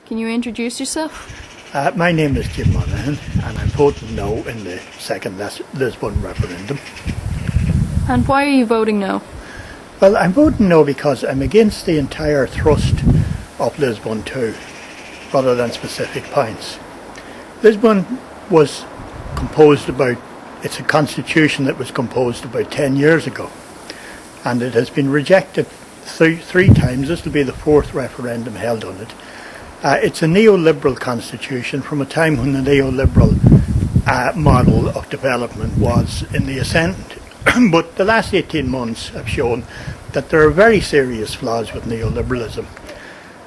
Can you introduce yourself? My name is Jim Monaghan, and I'm voting no in the second Lisbon referendum. And why are you voting no? Well, I'm voting no because I'm against the entire thrust of Lisbon2 rather than specific points. Lisbon was it's a constitution that was composed about 10 years ago, and it has been rejected three times. This will be the fourth referendum held on it. It's a neoliberal constitution from a time when the neoliberal model of development was in the ascendant. But the last 18 months have shown that there are very serious flaws with neoliberalism,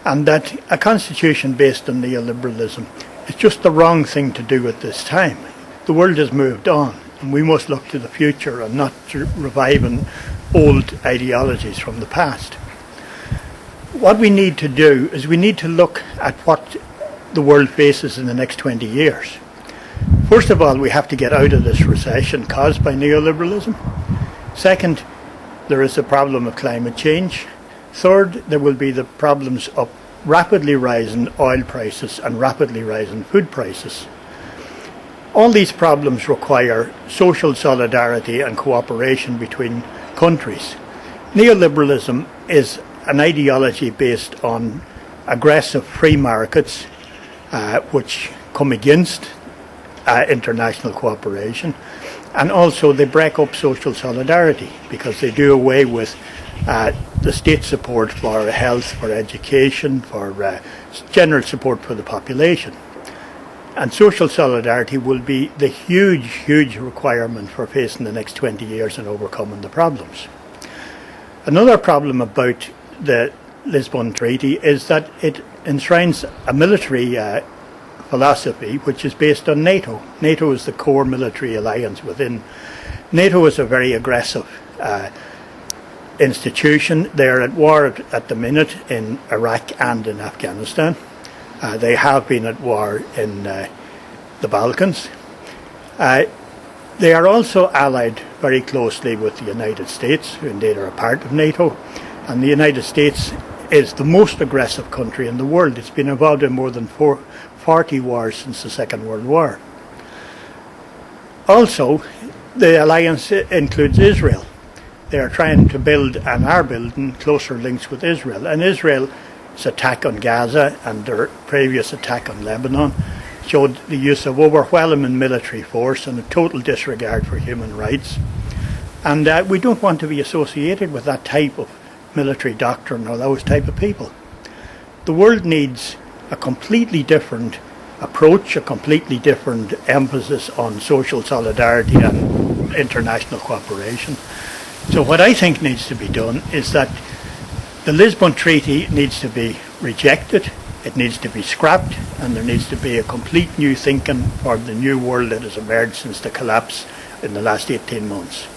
and that a constitution based on neoliberalism is just the wrong thing to do at this time. The world has moved on, and we must look to the future and not to reviving old ideologies from the past. What we need to do is we need to look at what the world faces in the next 20 years. First of all, we have to get out of this recession caused by neoliberalism. Second, there is the problem of climate change. Third, there will be the problems of rapidly rising oil prices and rapidly rising food prices. All these problems require social solidarity and cooperation between countries. Neoliberalism is an ideology based on aggressive free markets which come against international cooperation, and also they break up social solidarity because they do away with the state support for health, for education, for general support for the population. And social solidarity will be the huge requirement for facing the next 20 years and overcoming the problems. Another problem about the Lisbon Treaty is that it enshrines a military philosophy which is based on NATO. NATO is the core military alliance within. NATO is a very aggressive institution. They're at war at the minute in Iraq and in Afghanistan. They have been at war in the Balkans. They are also allied very closely with the United States, who indeed are a part of NATO. And the United States is the most aggressive country in the world. It's been involved in more than 40 wars since the Second World War. Also, the alliance includes Israel. They are trying to build and are building closer links with Israel. And Israel's attack on Gaza and their previous attack on Lebanon showed the use of overwhelming military force and a total disregard for human rights. And we don't want to be associated with that type of military doctrine or those type of people. The world needs a completely different approach, a completely different emphasis on social solidarity and international cooperation. So what I think needs to be done is that the Lisbon Treaty needs to be rejected, it needs to be scrapped, and there needs to be a complete new thinking for the new world that has emerged since the collapse in the last 18 months.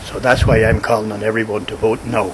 So that's why I'm calling on everyone to vote no.